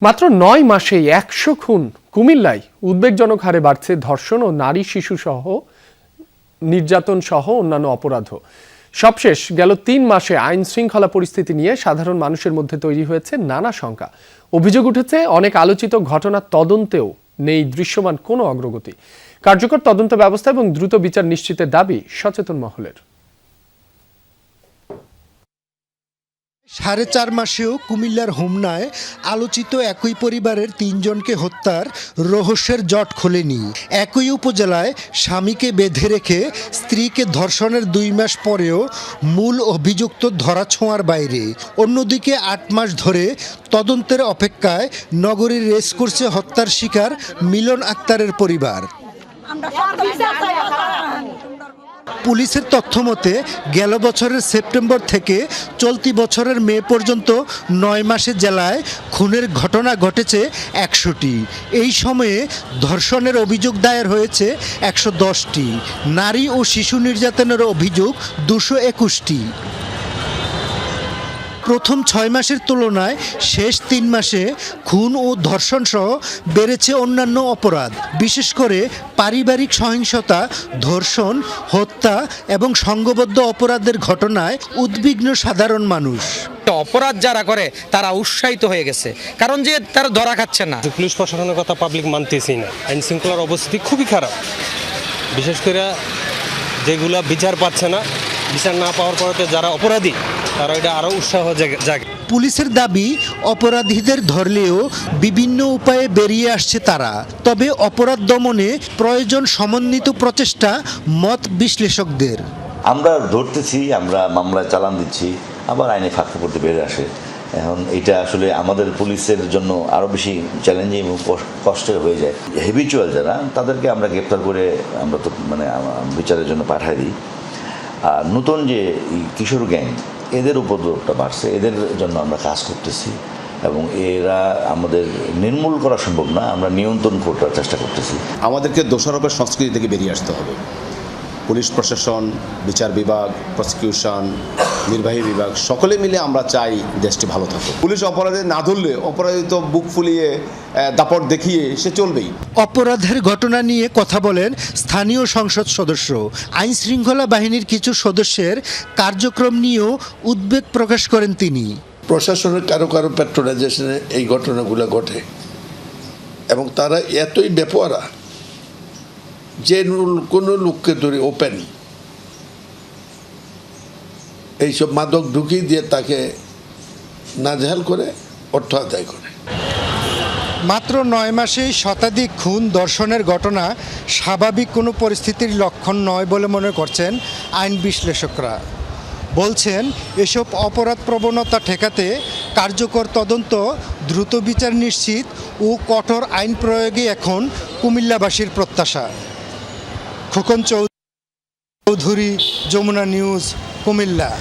মাত্র ৯ মাসেই ১০০ খুন। কুমিল্লায় উদ্বেগজনক হারে বাড়ছে ধর্ষণ ও নারী শিশু সহ নির্যাতন সহ অন্যান্য অপরাধ। সবশেষ গেল ৩ মাসে আইন শৃঙ্খলা পরিস্থিতি নিয়ে সাধারণ মানুষের মধ্যে তৈরি হয়েছে নানা শঙ্কা। অভিযোগ উঠেছে অনেক আলোচিত ঘটনার তদন্তেও নেই দৃশ্যমান কোনো অগ্রগতি। কার্যকর তদন্ত ব্যবস্থা এবং দ্রুত বিচার নিশ্চিতের দাবি সচেতন মহলের। ৪.৫ মাসেও কুমিল্লার হোমনায় আলোচিত একই পরিবারের ৩ জনকে হত্যার রহস্যের জট খোলেনি। একই উপজেলায় স্বামীকে বেঁধে রেখে স্ত্রীকে ধর্ষণের ২ মাস পরেও মূল অভিযুক্ত ধরাছোঁয়ার বাইরে। অন্যদিকে ৮ মাস ধরে তদন্তের অপেক্ষায় নগরীর রেসকোর্সে হত্যার শিকার মিলন আক্তারের পরিবার। পুলিশের তথ্য মতে গেল বছরের সেপ্টেম্বর থেকে চলতি বছরের মে পর্যন্ত ৯ মাসে জেলায় খুনের ঘটনা ঘটেছে ১০০টি। এই সময়ে ধর্ষণের অভিযোগ দায়ের হয়েছে ১১০টি, নারী ও শিশু নির্যাতনের অভিযোগ ২২১টি। প্রথম ৬ মাসের তুলনায় শেষ ৩ মাসে খুন ও ধর্ষণ সহ বেড়েছে অন্যান্য অপরাধ, বিশেষ করে পারিবারিক সহিংসতা, ধর্ষণ, হত্যা এবং সংঘবদ্ধ অপরাধের ঘটনায় উদ্বিগ্ন সাধারণ মানুষ। অপরাধ যারা করে তারা উৎসাহিত হয়ে গেছে, কারণ যে তারা ধরা খাচ্ছে না। পুলিশ প্রশাসনের কথা পাবলিক মানতেছি না। আইন শৃঙ্খলার অবস্থিতি খুবই খারাপ, বিশেষ করে যেগুলা বিচার পাচ্ছে না, বিচার না পাওয়ার পরে যারা অপরাধী তারা এটা আরও উৎসাহ জাগে। পুলিশের দাবি, অপরাধীদের ধরলেও বিভিন্ন উপায়ে বেরিয়ে আসছে তারা। তবে অপরাধ দমনে প্রয়োজন সমন্বিত প্রচেষ্টা, মত বিশ্লেষকদের। আমরা ধরতেছি, আমরা মামলায় চালান দিচ্ছি, আবার আইনে ফাঁকা করতে বেরিয়ে আসে। এখন এটা আসলে আমাদের পুলিশের জন্য আরও বেশি চ্যালেঞ্জিং এবং কষ্টের হয়ে যায়। হেবিচুয়াল যারা, তাদেরকে আমরা গ্রেপ্তার করে আমরা তো বিচারের জন্য পাঠাই দিই। আর নতুন যে কিশোর গ্যাং, এদের উপদ্রবটা বাড়ছে, এদের জন্য আমরা কাজ করতেছি এবং এরা আমাদের নির্মূল করা সম্ভব না, আমরা নিয়ন্ত্রণ করার চেষ্টা করতেছি। আমাদেরকে দোষারোপের সংস্কৃতি থেকে বেরিয়ে আসতে হবে। পুলিশ প্রশাসন, বিচার বিভাগ, প্রসিকিউশন, নির্বাহী বিভাগ সকলে মিলে আমরা চাই দেশটি ভালো থাকুক। পুলিশ অপরাধে না ধরলে অপরাধী তো বুক ফুলিয়ে দাপট দেখিয়ে সে চলবেই। অপরাধের ঘটনা নিয়ে কথা বলেন স্থানীয় সংসদ সদস্য। আইন শৃঙ্খলা বাহিনীর কিছু সদস্যের কার্যক্রম নিয়েও উদ্বেগ প্রকাশ করেন তিনি। প্রশাসনের কারো কারো প্যাট্রোনাইজেশনে এই ঘটনাগুলো ঘটে এবং তারা এতই বেপরোয়া যে কোনো লোককে ধরে ওপেন এইসব মাদক ঢুকিয়ে দিয়ে তাকে নাজেহাল করে অর্থ আদায় করে। মাত্র ৯ মাসেই শতাধিক খুন, ধর্ষণের ঘটনা স্বাভাবিক কোনো পরিস্থিতির লক্ষণ নয় বলে মনে করছেন আইন বিশ্লেষকরা। বলছেন এসব অপরাধ প্রবণতা ঠেকাতে কার্যকর তদন্ত, দ্রুত বিচার নিশ্চিত ও কঠোর আইন প্রয়োগে এখন কুমিল্লাবাসীর প্রত্যাশা। খোকন চৌধুরী, যমুনা নিউজ, কুমিল্লা।